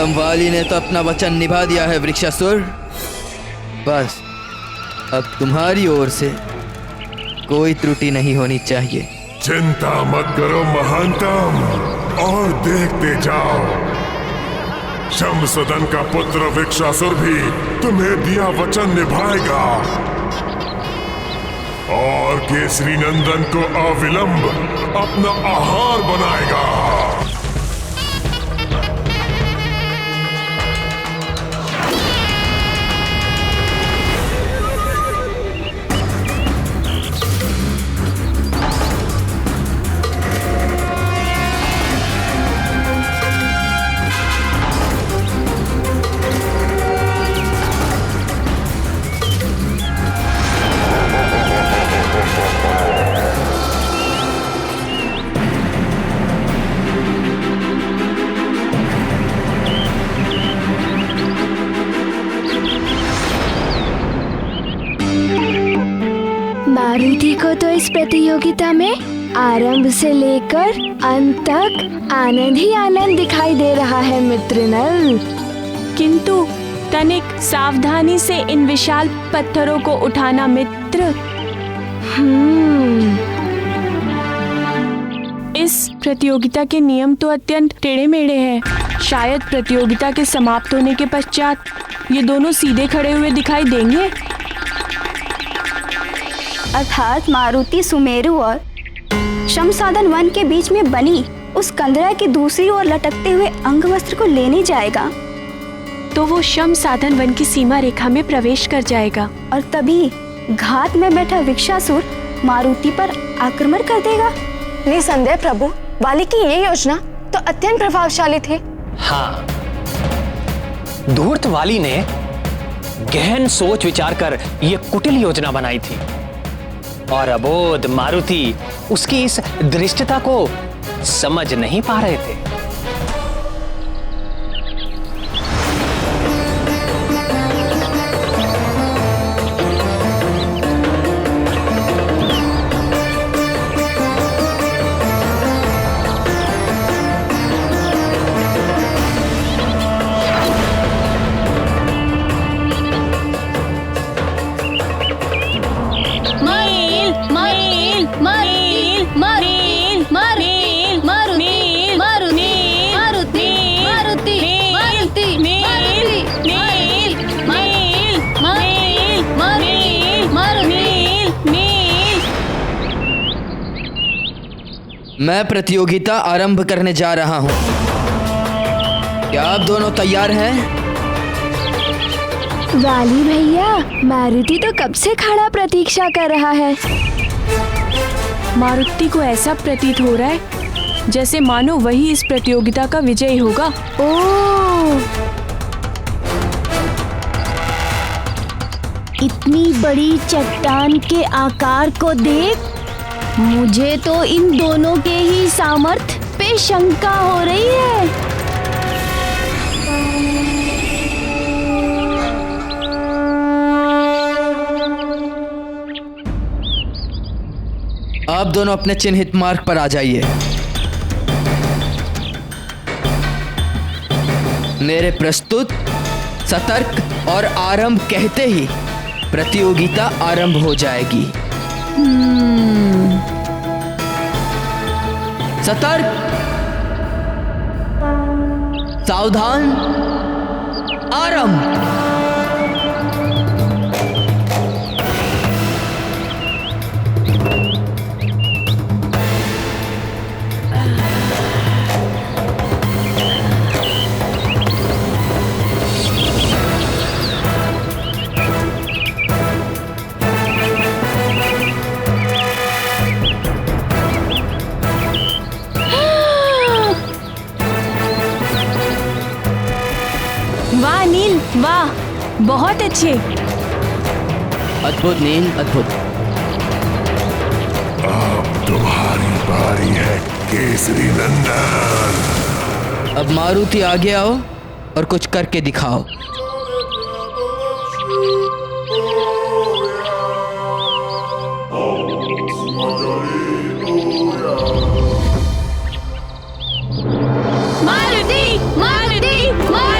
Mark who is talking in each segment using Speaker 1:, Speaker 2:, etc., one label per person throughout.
Speaker 1: गौतम वाली ने तो अपना वचन निभा दिया है वृक्षासुर। बस अब तुम्हारी ओर से कोई त्रुटि नहीं होनी चाहिए।
Speaker 2: चिंता मत करो महानतम, और देखते जाओ, शमसदन का पुत्र वृक्षासुर भी तुम्हें दिया वचन निभाएगा और केसरी नंदन को अविलंब अपना आहार बनाएगा।
Speaker 3: मारुति को तो इस प्रतियोगिता में आरंभ से लेकर अंत तक आनंद ही आनंद दिखाई दे रहा है मित्र नल।
Speaker 4: किंतु तनिक सावधानी से इन विशाल पत्थरों को उठाना मित्र। इस प्रतियोगिता के नियम तो अत्यंत टेढ़े मेढ़े हैं। शायद प्रतियोगिता के समाप्त होने के पश्चात ये दोनों सीधे खड़े हुए दिखाई देंगे।
Speaker 5: अर्थात मारुति सुमेरु और शमसादन वन के बीच में बनी उस कंदरा की दूसरी ओर लटकते हुए अंगवस्त्र को लेने जाएगा,
Speaker 4: तो वो शमसादन वन की सीमा रेखा में प्रवेश कर जाएगा
Speaker 5: और तभी घात में बैठा वृक्षासुर मारुति पर आक्रमण कर देगा।
Speaker 6: निसंदेह प्रभु, वाली की ये योजना तो अत्यंत प्रभावशाली थी।
Speaker 7: हाँ, धूर्त वाली ने गहन सोच विचार कर ये कुटिल योजना बनाई थी और अबोध मारुति उसकी इस दृष्टता को समझ नहीं पा रहे थे।
Speaker 1: मैं प्रतियोगिता आरंभ करने जा रहा हूं। क्या आप दोनों तैयार हैं?
Speaker 3: वाली भैया, मारुति तो कब से खड़ा प्रतीक्षा कर रहा है।
Speaker 4: मारुति को ऐसा प्रतीत हो रहा है जैसे मानो वही इस प्रतियोगिता का विजयी होगा।
Speaker 3: ओह, इतनी बड़ी चट्टान के आकार को देख मुझे तो इन दोनों के ही सामर्थ्य पे शंका हो रही है।
Speaker 1: आप दोनों अपने चिन्हित मार्ग पर आ जाइए। मेरे प्रस्तुत, सतर्क और आरंभ कहते ही प्रतियोगिता आरंभ हो जाएगी। सतर्क, सावधान, आरंभ।
Speaker 4: वाह नील, वाह, बहुत अच्छे।
Speaker 1: अद्भुत नील, अद्भुत।
Speaker 2: अब तुम्हारी बारी है केसरी नंदन।
Speaker 1: अब मारुति आगे आओ और कुछ करके दिखाओ।
Speaker 4: मारुति, मारुति, मारुति।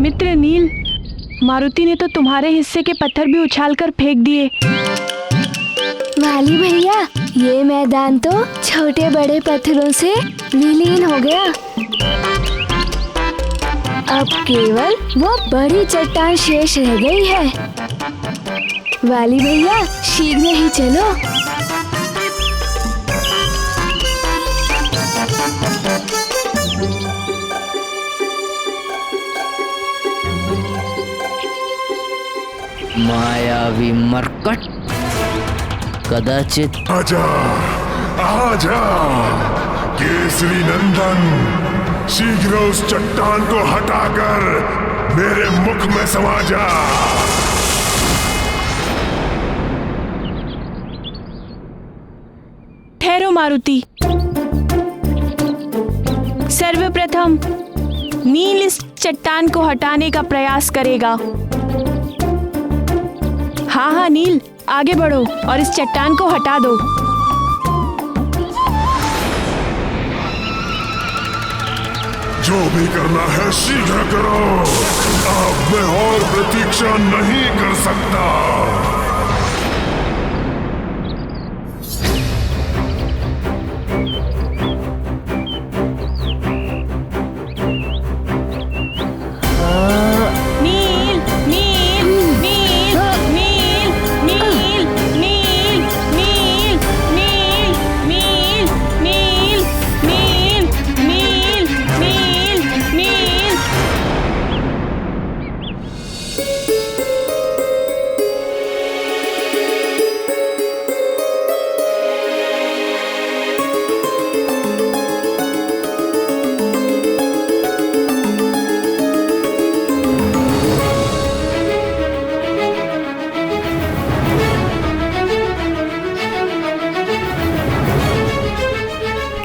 Speaker 4: मित्र नील, मारुति ने तो तुम्हारे हिस्से के पत्थर भी उछालकर फेंक दिए।
Speaker 3: वाली भैया, ये मैदान तो छोटे बड़े पत्थरों से विलीन हो गया। अब केवल वो बड़ी चट्टान शेष रह गई है। वाली भैया, शीघ्र ही चलो।
Speaker 1: मायावी मरकट, कदाचित
Speaker 2: आजा, आजा, केसरी नंदन, शीघ्र उस चट्टान को हटाकर मेरे मुख में समा जा।
Speaker 4: ठहरो मारुति। सर्वप्रथम नील इस चट्टान को हटाने का प्रयास करेगा। हाँ हाँ नील, आगे बढ़ो और इस चट्टान को हटा दो।
Speaker 2: जो भी करना है शीघ्र करो। अब मैं और प्रतीक्षा नहीं कर सकता।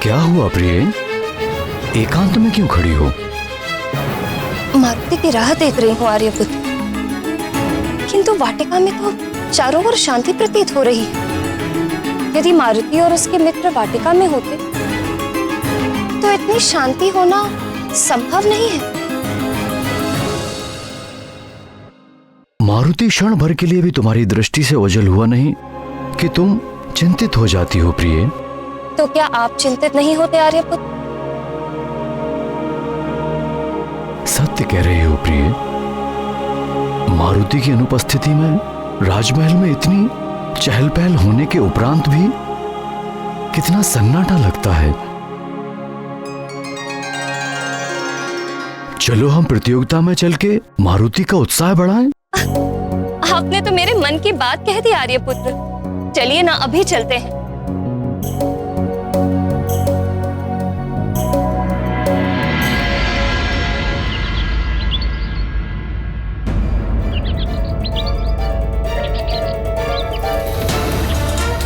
Speaker 8: क्या हुआ प्रिय? एकांत में क्यों खड़ी हो?
Speaker 6: मारुति की राह देख रही हूँ आर्यपुत्र, किंतु वाटिका में तो चारों ओर शांति प्रतीत हो रही है। यदि मारुति और उसके मित्र वाटिका में होते तो इतनी शांति होना संभव नहीं है।
Speaker 8: मारुति क्षण भर के लिए भी तुम्हारी दृष्टि से ओझल हुआ नहीं कि तुम चिंतित हो जाती हो प्रिय?
Speaker 6: तो क्या आप चिंतित नहीं होते आर्यपुत्र?
Speaker 8: सत्य कह रही हो प्रिय। मारुति की अनुपस्थिति में राजमहल में इतनी चहल पहल होने के उपरांत भी कितना सन्नाटा लगता है। चलो हम प्रतियोगिता में चल के मारुति का उत्साह बढ़ाएं।
Speaker 6: आपने तो मेरे मन की बात कह दी आर्यपुत्र। चलिए ना, अभी चलते हैं।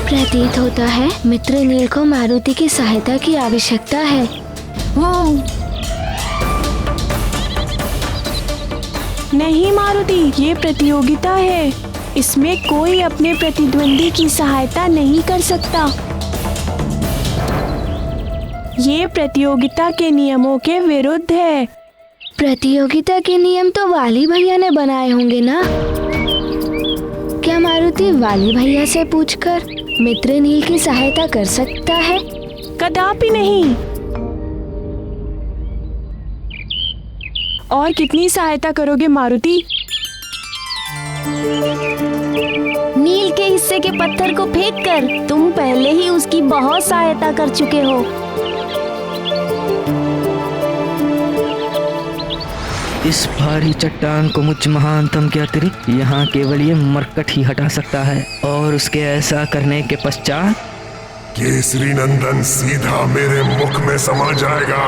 Speaker 3: प्रतीत होता है मित्र नील को मारुति की सहायता की आवश्यकता है।
Speaker 4: नहीं मारुति, ये प्रतियोगिता है। इसमें कोई अपने प्रतिद्वंदी की सहायता नहीं कर सकता। ये प्रतियोगिता के नियमों के विरुद्ध है।
Speaker 3: प्रतियोगिता के नियम तो वाली भैया ने बनाए होंगे ना? क्या मारुति वाली भैया से पूछकर मित्र नील की सहायता कर सकता है?
Speaker 4: कदापि नहीं। और कितनी सहायता करोगे मारुति?
Speaker 3: नील के हिस्से के पत्थर को फेंककर तुम पहले ही उसकी बहुत सहायता कर चुके हो।
Speaker 1: इस भारी चट्टान को मुझ महानतम के अतिरिक्त यहाँ केवल ये मरकट ही हटा सकता है, और उसके ऐसा करने के पश्चात
Speaker 2: केसरी नंदन सीधा मेरे मुख में समा जाएगा।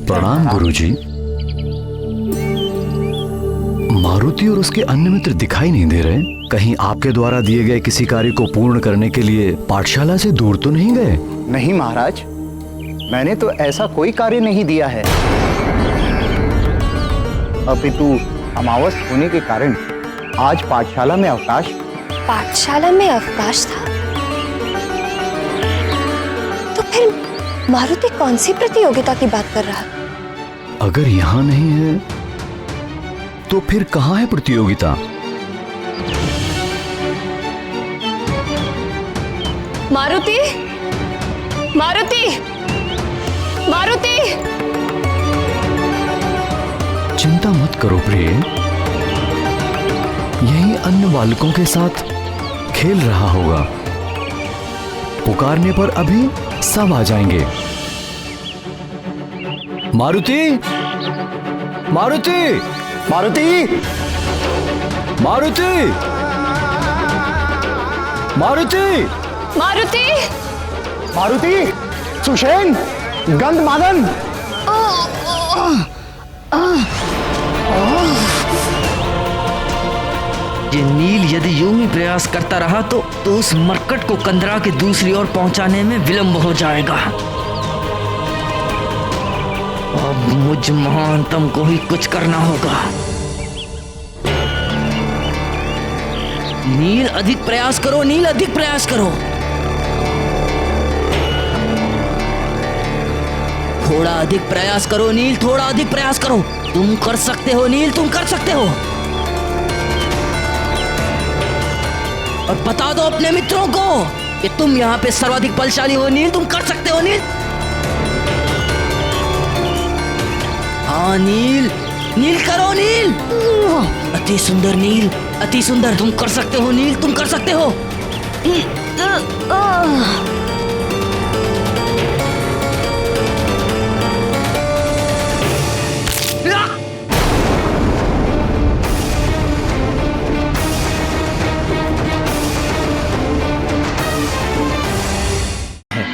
Speaker 8: प्रणाम गुरुजी। मारुति और उसके अन्य मित्र दिखाई नहीं दे रहे। कहीं आपके द्वारा दिए गए किसी कार्य को पूर्ण करने के लिए पाठशाला से दूर तो नहीं गए?
Speaker 9: नहीं महाराज, मैंने तो ऐसा कोई कार्य नहीं दिया है। अपितु अमावस होने के कारण आज पाठशाला में अवकाश।
Speaker 6: पाठशाला में अवकाश था? तो फिर मारुति कौन सी प्रतियोगिता की बात कर रहा?
Speaker 8: अगर यहाँ नहीं है तो फिर कहाँ है प्रतियोगिता?
Speaker 6: मारुति, मारुति, मारुति!
Speaker 8: चिंता मत करो प्रिय, यही अन्य बालकों के साथ खेल रहा होगा। पुकारने पर अभी सब आ जाएंगे। मारुति, मारुति,
Speaker 9: मारुति,
Speaker 8: मारुति, मारुति,
Speaker 6: मारुति!
Speaker 9: मारुति, सुषेण, गंधमादन।
Speaker 1: ये नील यदि यूं ही प्रयास करता रहा तो उस मरकट को कंदरा के दूसरी ओर पहुंचाने में विलंब हो जाएगा। अब मुझ महानतम को ही कुछ करना होगा। नील अधिक प्रयास करो, नील अधिक प्रयास करो। थोड़ा अधिक प्रयास करो नील, थोड़ा अधिक प्रयास करो। तुम कर सकते हो नील, तुम कर सकते हो। और बता दो अपने मित्रों को कि तुम यहाँ पे सर्वाधिक बलशाली हो नील, तुम कर सकते हो नील। हाँ नील, नील करो नील। अति सुंदर नील, अति सुंदर। तुम कर सकते हो नील, तुम कर सकते हो।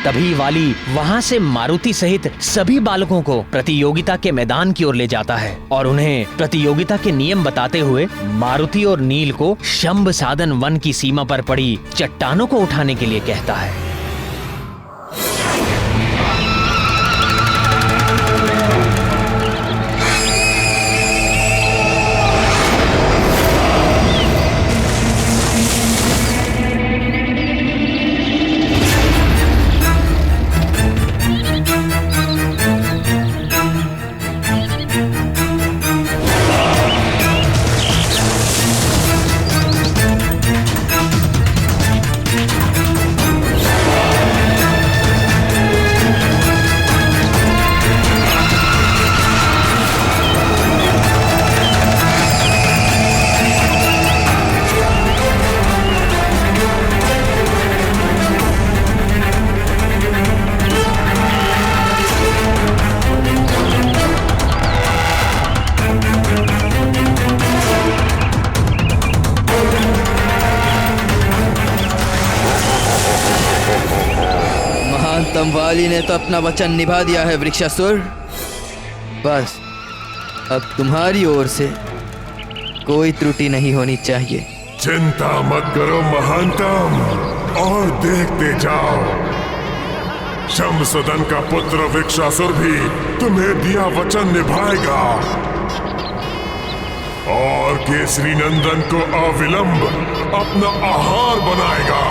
Speaker 7: तभी वाली वहां से मारुति सहित सभी बालकों को प्रतियोगिता के मैदान की ओर ले जाता है और उन्हें प्रतियोगिता के नियम बताते हुए मारुति और नील को शंभ साधन वन की सीमा पर पड़ी चट्टानों को उठाने के लिए कहता है।
Speaker 1: वाली ने तो अपना वचन निभा दिया है वृक्षासुर। बस अब तुम्हारी ओर से कोई त्रुटि नहीं होनी चाहिए।
Speaker 2: चिंता मत करो महानतम, और देखते जाओ, शमसदन का पुत्र वृक्षासुर भी तुम्हें दिया वचन निभाएगा और केसरी नंदन को अविलंब अपना आहार बनाएगा।